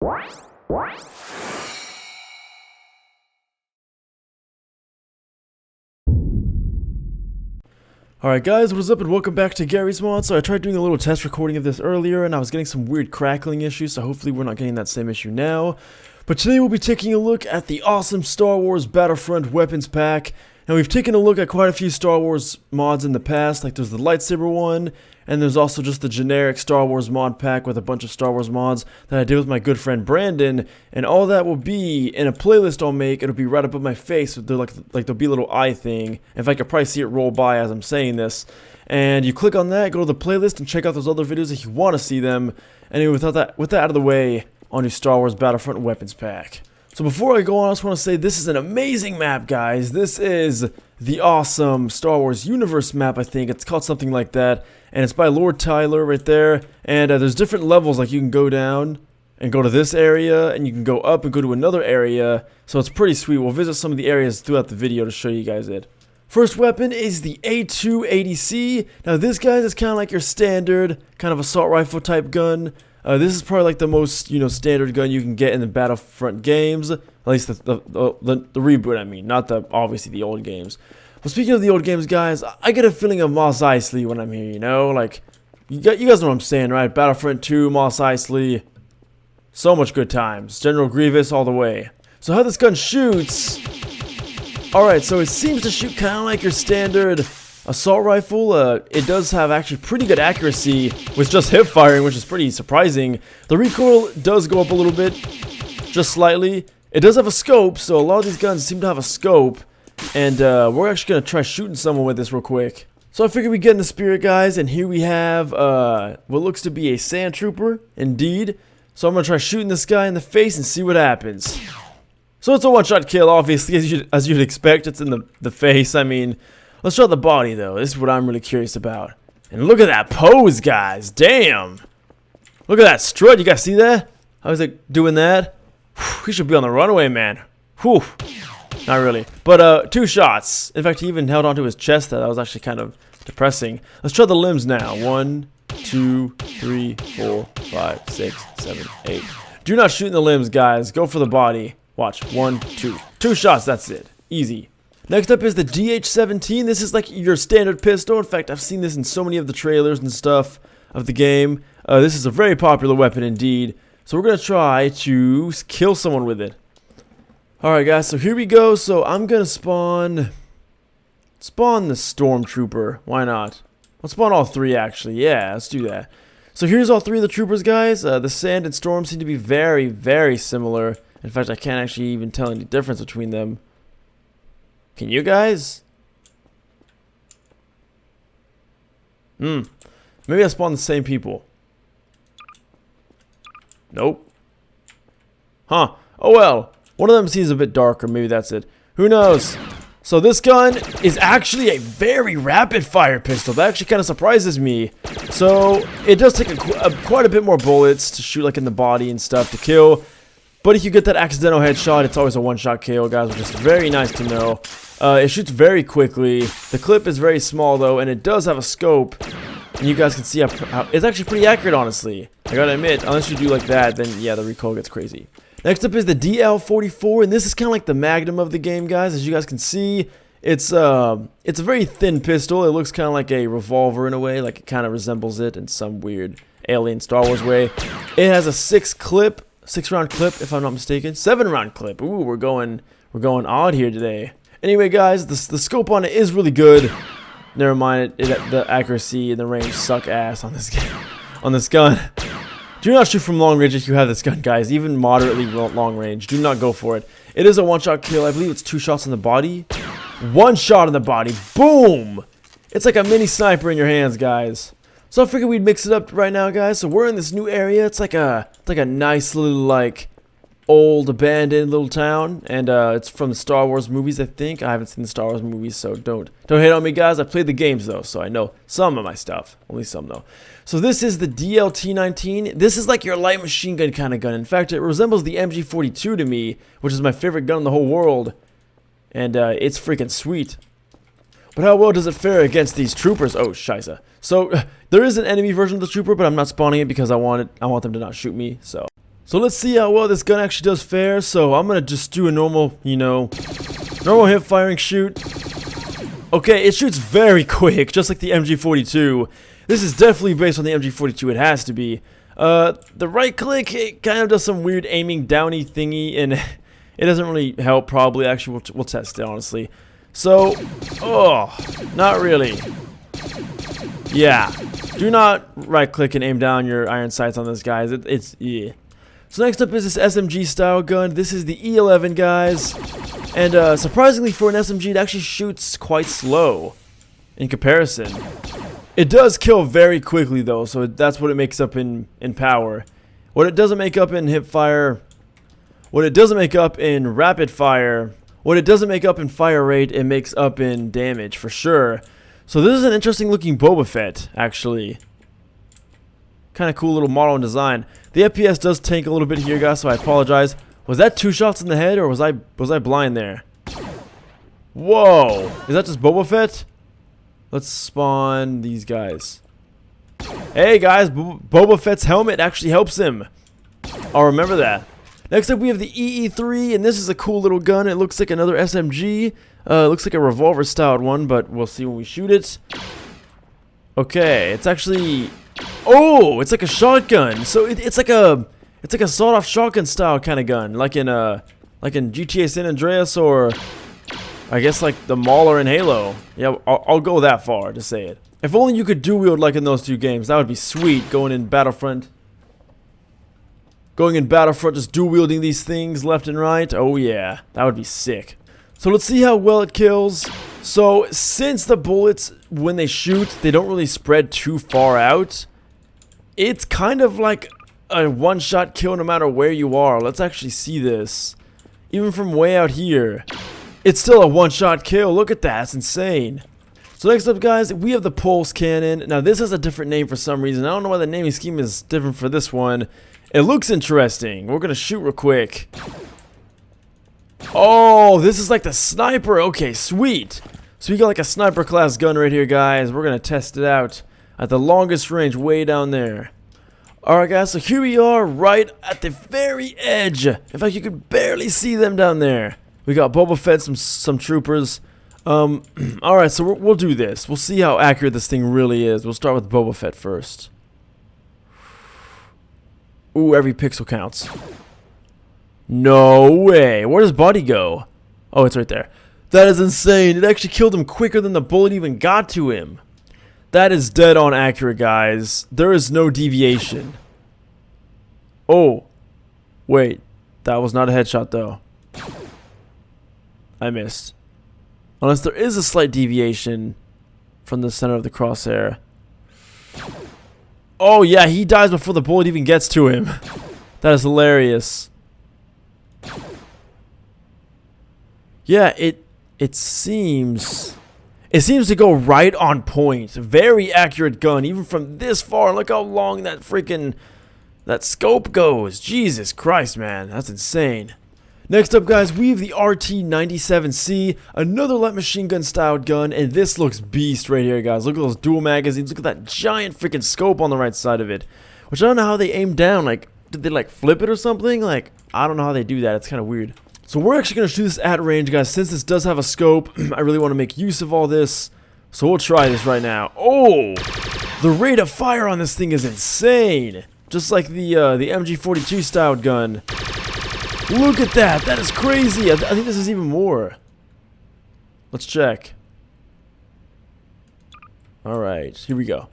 Alright guys, what is up and welcome back to Garry's Mod. So I tried doing a little test recording of this earlier and I was getting some weird crackling issues, so hopefully we're not getting that same issue now. But today we'll be taking a look at the awesome Star Wars Battlefront weapons pack. Now we've taken a look at quite a few Star Wars mods in the past, like there's the lightsaber one, and there's also just the generic Star Wars mod pack with a bunch of Star Wars mods that I did with my good friend Brandon, and all that will be in a playlist I'll make. It'll be right above my face, with like there'll be a little eye thing. In fact, I could probably see it roll by as I'm saying this. And you click on that, go to the playlist, and check out those other videos if you want to see them. Anyway, with that out of the way, on your Star Wars Battlefront weapons pack. So before I go on, I just want to say this is an amazing map, guys. This is the awesome Star Wars Universe map, I think. It's called something like that. And it's by Lord Tyler right there. And there's different levels, like you can go down and go to this area, and you can go up and go to another area. So it's pretty sweet. We'll visit some of the areas throughout the video to show you guys it. First weapon is the A280C. Now this, guys, is kind of like your standard kind of assault rifle type gun. This is probably like the most, standard gun you can get in the Battlefront games. At least the reboot, I mean. Not obviously the old games. But speaking of the old games, guys, I get a feeling of Mos Eisley when I'm here, Like, you guys know what I'm saying, right? Battlefront 2, Mos Eisley. So much good times. General Grievous all the way. So how this gun shoots... Alright, so it seems to shoot kind of like your standard assault rifle. It does have actually pretty good accuracy with just hip firing, which is pretty surprising. The recoil does go up a little bit, just slightly. It does have a scope, so a lot of these guns seem to have a scope. And we're actually going to try shooting someone with this real quick. So I figured we'd get in the spirit, guys, and here we have what looks to be a sand trooper, indeed. So I'm going to try shooting this guy in the face and see what happens. So it's a one-shot kill, obviously, as you'd expect. It's in the face. I mean, let's try the body, though. This is what I'm really curious about. And look at that pose, guys. Damn. Look at that strut. You guys see that? How is it doing that? Whew, he should be on the runway, man. Whew. Not really. But 2 shots. In fact, he even held onto his chest. That was actually kind of depressing. Let's try the limbs now. 1, 2, 3, 4, 5, 6, 7, 8. Do not shoot in the limbs, guys. Go for the body. Watch. 1, 2. 2 shots. That's it. Easy. Next up is the DH-17. This is like your standard pistol. In fact, I've seen this in so many of the trailers and stuff of the game. This is a very popular weapon indeed. So we're going to try to kill someone with it. Alright guys, so here we go. So I'm going to spawn the Stormtrooper. Why not? Let's spawn all 3 actually. Yeah, let's do that. So here's all 3 of the troopers, guys. The Sand and Storm seem to be very, very similar. In fact, I can't actually even tell any difference between them. Can you guys? Maybe I spawned the same people. Nope. Huh. Oh well. One of them seems a bit darker. Maybe that's it. Who knows? So this gun is actually a very rapid fire pistol. That actually kind of surprises me. So it does take quite a bit more bullets to shoot like in the body and stuff to kill. But if you get that accidental headshot, it's always a one-shot KO, guys, which is very nice to know. It shoots very quickly. The clip is very small, though, and it does have a scope. And you guys can see how it's actually pretty accurate, honestly. I gotta admit, unless you do like that, then yeah, the recoil gets crazy. Next up is the DL-44, and this is kind of like the Magnum of the game, guys. As you guys can see, it's a very thin pistol. It looks kind of like a revolver in a way, like it kind of resembles it in some weird alien Star Wars way. It has a 6-round clip, if I'm not mistaken. 7-round clip. Ooh, we're going odd here today. Anyway, guys, the scope on it is really good. Never mind, the accuracy and the range suck ass on this game, on this gun. Do not shoot from long range if you have this gun, guys. Even moderately long range, do not go for it. It is a one-shot kill. I believe it's 2 shots in the body. 1 shot in the body. Boom! It's like a mini sniper in your hands, guys. So I figured we'd mix it up right now, guys. So we're in this new area. It's like a nice little like old abandoned little town, and it's from the Star Wars movies, I think. I haven't seen the Star Wars movies, so don't hate on me, guys. I played the games though, so I know some of my stuff. Only some though. So this is the DLT-19. This is like your light machine gun kind of gun. In fact, it resembles the MG42 to me, which is my favorite gun in the whole world, and it's freaking sweet. But how well does it fare against these troopers? Oh, scheisse. So there is an enemy version of the trooper, but I'm not spawning it because I want them to not shoot me. So So let's see how well this gun actually does fare. So I'm gonna just do a normal, normal hip firing shoot. Okay, it shoots very quick, just like the MG42. This is definitely based on the MG42, it has to be. The right click, it kind of does some weird aiming downy thingy, and it doesn't really help, probably. Actually, we'll test it, honestly. So, oh, not really. Yeah, do not right click and aim down your iron sights on this, guys. Yeah. So next up is this SMG style gun. This is the E11, guys. And surprisingly for an SMG, it actually shoots quite slow in comparison. It does kill very quickly though, so that's what it makes up in power. What it doesn't make up in hip fire, what it doesn't make up in rapid fire, what it doesn't make up in fire rate, it makes up in damage for sure. So this is an interesting looking Boba Fett, actually. Kind of cool little model and design. The FPS does tank a little bit here, guys, so I apologize. Was that 2 shots in the head, or was I blind there? Whoa! Is that just Boba Fett? Let's spawn these guys. Hey guys, Boba Fett's helmet actually helps him. I'll remember that. Next up we have the EE3, and this is a cool little gun. It looks like another SMG. It looks like a revolver styled one, but we'll see when we shoot it. Okay, it's actually... Oh, it's like a shotgun. So it's like a sawed-off shotgun style kind of gun, like in GTA San Andreas, or I guess like the Mauler in Halo. Yeah, I'll go that far to say it. If only you could dual wield like in those 2 games, that would be sweet. Going in Battlefront, just dual wielding these things left and right. Oh yeah, that would be sick. So let's see how well it kills. So since the bullets, when they shoot, they don't really spread too far out, it's kind of like a one-shot kill no matter where you are. Let's actually see this. Even from way out here, it's still a one-shot kill. Look at that, it's insane. So next up, guys, we have the pulse cannon. Now this has a different name for some reason. I don't know why the naming scheme is different for this one. It looks interesting. We're gonna shoot real quick. Oh, this is like the sniper. Okay, sweet. So we got like a sniper class gun right here, guys. We're gonna test it out at the longest range way down there. Alright guys, so here we are right at the very edge. In fact, you could barely see them down there. We got Boba Fett, some troopers. Alright, so we'll do this. We'll see how accurate this thing really is. We'll start with Boba Fett first. Ooh, every pixel counts. No way. Where does Buddy go? Oh, it's right there. That is insane. It actually killed him quicker than the bullet even got to him. That is dead on accurate, guys. There is no deviation. Oh. Wait. That was not a headshot, though. I missed. Unless there is a slight deviation from the center of the crosshair. Oh, yeah. He dies before the bullet even gets to him. That is hilarious. Yeah, it seems to go right on point. Very accurate gun, even from this far. Look how long that scope goes. Jesus Christ, man, that's insane. Next up, guys, we have the RT97C, another light machine gun styled gun, and this looks beast right here, guys. Look at those dual magazines. Look at that giant freaking scope on the right side of it, which I don't know how they aim down. Like, did they like flip it or something? Like, I don't know how they do that. It's kind of weird. So we're actually going to shoot this at range, guys. Since this does have a scope, I really want to make use of all this. So we'll try this right now. Oh, the rate of fire on this thing is insane. Just like the MG42 styled gun. Look at that. That is crazy. I think this is even more. Let's check. All right, here we go.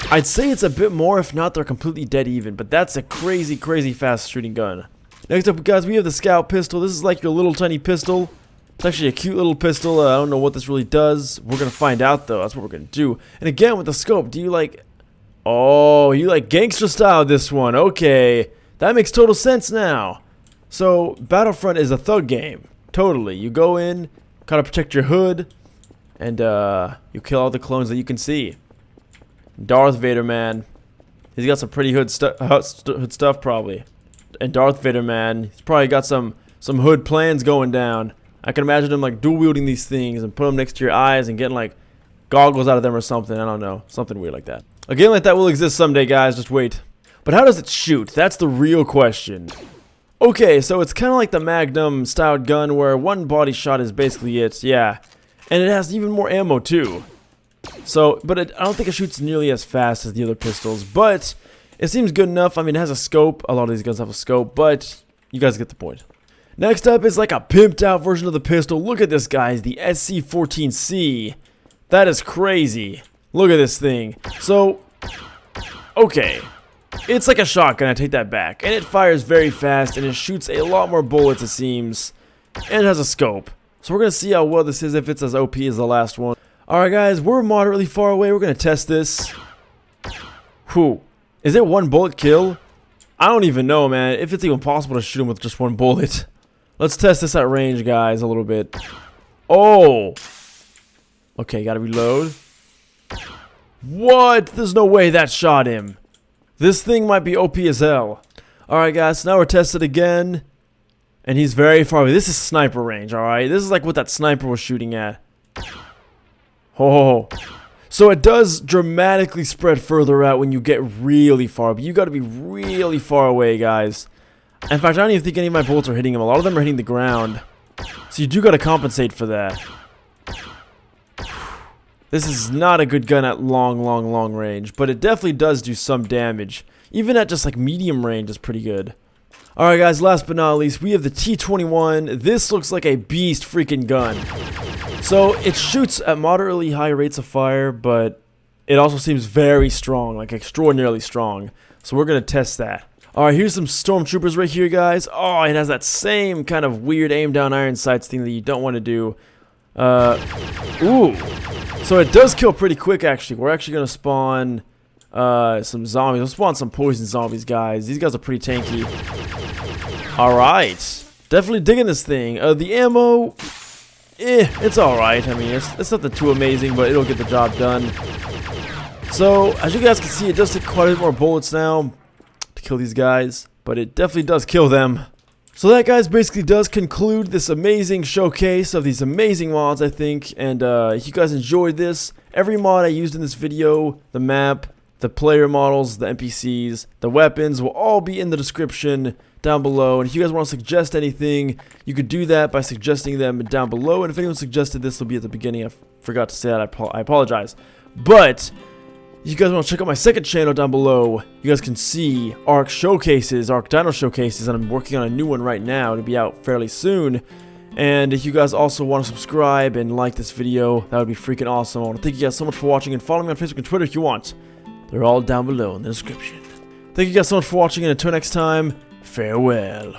I'd say it's a bit more, if not they're completely dead even, but that's a crazy, crazy fast shooting gun. Next up, guys, we have the Scout pistol. This is like your little tiny pistol. It's actually a cute little pistol. I don't know what this really does. We're going to find out, though. That's what we're going to do. And again, with the scope, do you like... Oh, you like gangster style this one. Okay. That makes total sense now. So, Battlefront is a thug game. Totally. You go in, kind of protect your hood, and you kill all the clones that you can see. Darth Vader, man. He's got some pretty hood stuff, probably. And Darth Vader, man, he's probably got some hood plans going down. I can imagine him, like, dual-wielding these things and put them next to your eyes and getting, like, goggles out of them or something. I don't know. Something weird like that. A game like that will exist someday, guys, just wait. But how does it shoot? That's the real question. Okay, so it's kind of like the Magnum styled gun where one body shot is basically it, yeah. And it has even more ammo too. So, but I don't think it shoots nearly as fast as the other pistols, but it seems good enough. I mean, it has a scope. A lot of these guns have a scope, but you guys get the point. Next up is like a pimped out version of the pistol. Look at this, guys, the SC-14C. That is crazy. Look at this thing. So, okay. It's like a shotgun, I take that back. And it fires very fast, and it shoots a lot more bullets, it seems. And it has a scope. So we're going to see how well this is, if it's as OP as the last one. Alright guys, we're moderately far away. We're going to test this. Whew. Is it one bullet kill? I don't even know, man. If it's even possible to shoot him with just one bullet. Let's test this at range, guys, a little bit. Oh! Okay, gotta reload. What? There's no way that shot him. This thing might be OP as hell. Alright guys, so now we're tested again. And he's very far away. This is sniper range, alright? This is like what that sniper was shooting at. Oh. So it does dramatically spread further out when you get really far. But you gotta be really far away, guys. In fact, I don't even think any of my bullets are hitting him. A lot of them are hitting the ground. So you do gotta compensate for that. This is not a good gun at long range. But it definitely does do some damage. Even at just like medium range is pretty good. Alright guys, last but not least, we have the T21. This looks like a beast freaking gun. So it shoots at moderately high rates of fire, but it also seems very strong, like extraordinarily strong. So we're going to test that. Alright, here's some stormtroopers right here, guys. Oh, it has that same kind of weird aim down iron sights thing that you don't want to do. Ooh. So it does kill pretty quick, actually. We're actually going to spawn some zombies. We'll spawn some poison zombies, guys. These guys are pretty tanky. Alright. Definitely digging this thing. The ammo, it's alright. I mean, it's nothing too amazing, but it'll get the job done. So, as you guys can see, it does take quite a bit more bullets now to kill these guys, but it definitely does kill them. So that, guys, basically does conclude this amazing showcase of these amazing mods, I think. And if you guys enjoyed this, every mod I used in this video, the map, the player models, the NPCs, the weapons will all be in the description down below. And if you guys want to suggest anything, you could do that by suggesting them down below. And if anyone suggested this, will be at the beginning. I forgot to say that. I apologize. But if you guys want to check out my second channel down below, you guys can see ARC showcases, ARC Dino showcases, and I'm working on a new one right now to be out fairly soon. And if you guys also want to subscribe and like this video, that would be freaking awesome. I want to thank you guys so much for watching, and follow me on Facebook and Twitter if you want. They're all down below in the description. Thank you guys so much for watching, and until next time, farewell.